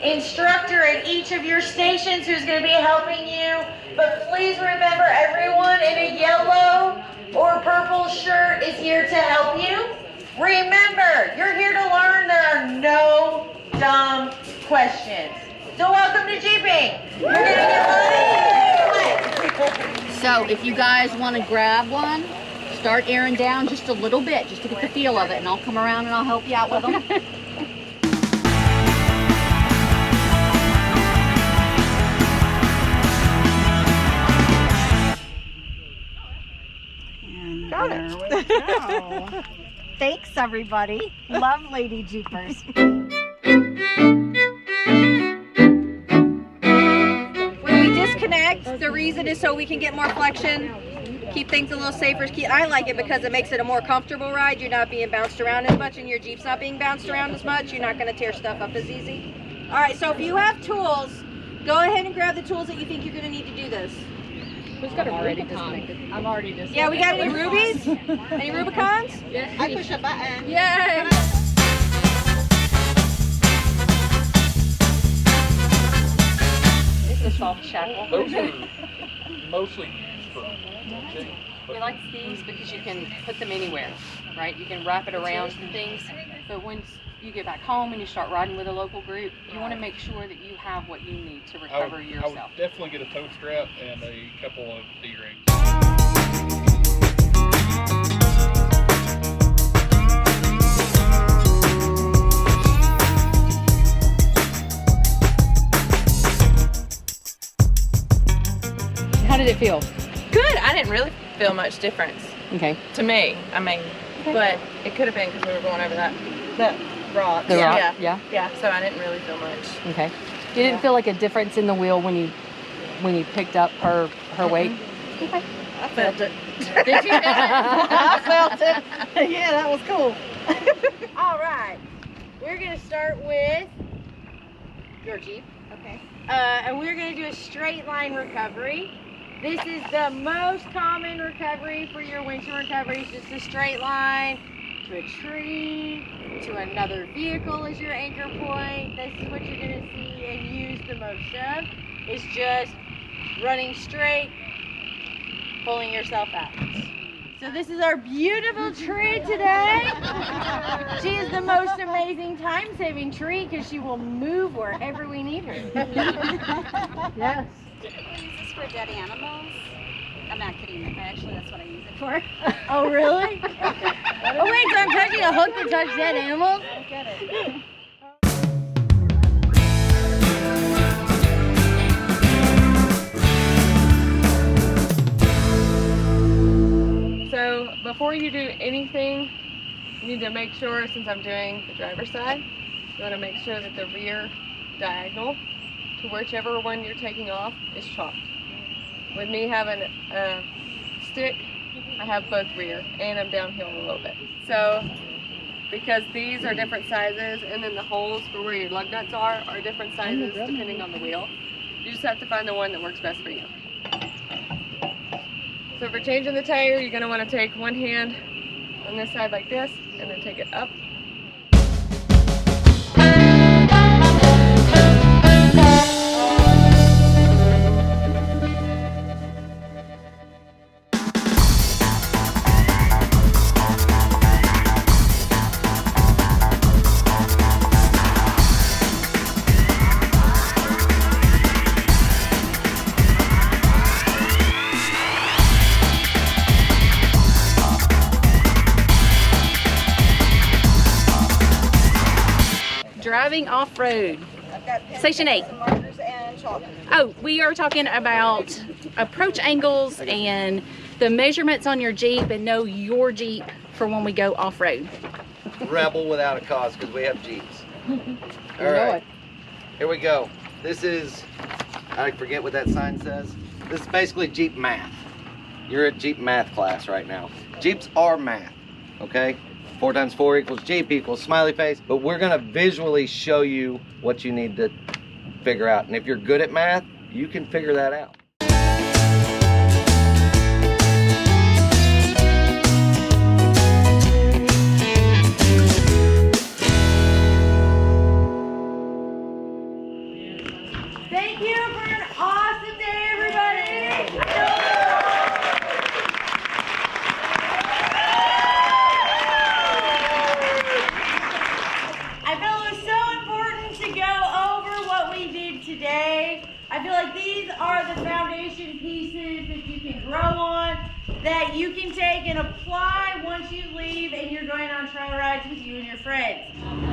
instructor at each of your stations who's going to be helping you. But please remember, everyone in a yellow or purple shirt is here to help you. Remember, you're here to learn. There are no dumb questions. So welcome to Jeeping. You're going to get money. So if you guys want to grab one, start airing down just a little bit, just to get the feel of it, and I'll come around and I'll help you out with them. And got there it. we go. Thanks, everybody. Love Lady Jeepers. When we disconnect, the reason is so we can get more flexion, keep things a little safer. I like it because it makes it a more comfortable ride. You're not being bounced around as much, and your Jeep's not being bounced around as much. You're not going to tear stuff up as easy. All right, so if you have tools, go ahead and grab the tools that you think you're going to need to do this. Who's got a Rubicon? I'm already disconnected. Yeah, we got any Rubies? Any Rubicons? Yes. I push a button. Yay! It's a soft shackle. Those are mostly used for We like these because you can put them anywhere, right? You can wrap it around things. But once you get back home and you start riding with a local group, you want to make sure that you have what you need to recover yourself. I would definitely get a toe strap and a couple of D-rings. How did it feel? Good. I didn't really feel much difference. Okay. To me, I mean, but it could have been because we were going over that rock. The rock? Yeah. So I didn't really feel much. Okay. You didn't feel like a difference in the wheel when you picked up her weight? Okay. I felt it. Did you? I felt it. Yeah, that was cool. All right. We're going to start with your Jeep. Okay. And we're going to do a straight line recovery. This is the most common recovery for your windshield recovery. It's just a straight line to a tree, to another vehicle as your anchor point. This is what you're going to see and use the most of. It's just running straight, pulling yourself out. So this is our beautiful tree today. She is the most amazing time-saving tree because she will move wherever we need her. Yes. We use this for dead animals. I'm not kidding, but actually that's what I use it for. Oh, really? Okay. Oh, wait, so I'm touching a hook to touch dead animals? I get it. So before you do anything, you need to make sure, since I'm doing the driver's side, you want to make sure that the rear diagonal to whichever one you're taking off is chalked. With me having a stick, I have both rear and I'm downhill a little bit. So because these are different sizes and then the holes for where your lug nuts are different sizes depending on the wheel, you just have to find the one that works best for you. So for changing the tire, you're going to want to take one hand on this side like this and then take it up. Driving off-road. Station 8. Oh, we are talking about approach angles and the measurements on your Jeep, and know your Jeep for when we go off-road. Rebel without a cause because we have Jeeps. All right, here we go. This is, I forget what that sign says. This is basically Jeep math. You're at Jeep math class right now. Jeeps are math, okay? 4 times 4 equals Jeep equals smiley face, but we're gonna visually show you what you need to figure out. And if you're good at math, you can figure that out. apply once you leave and you're going on trail rides with you and your friends.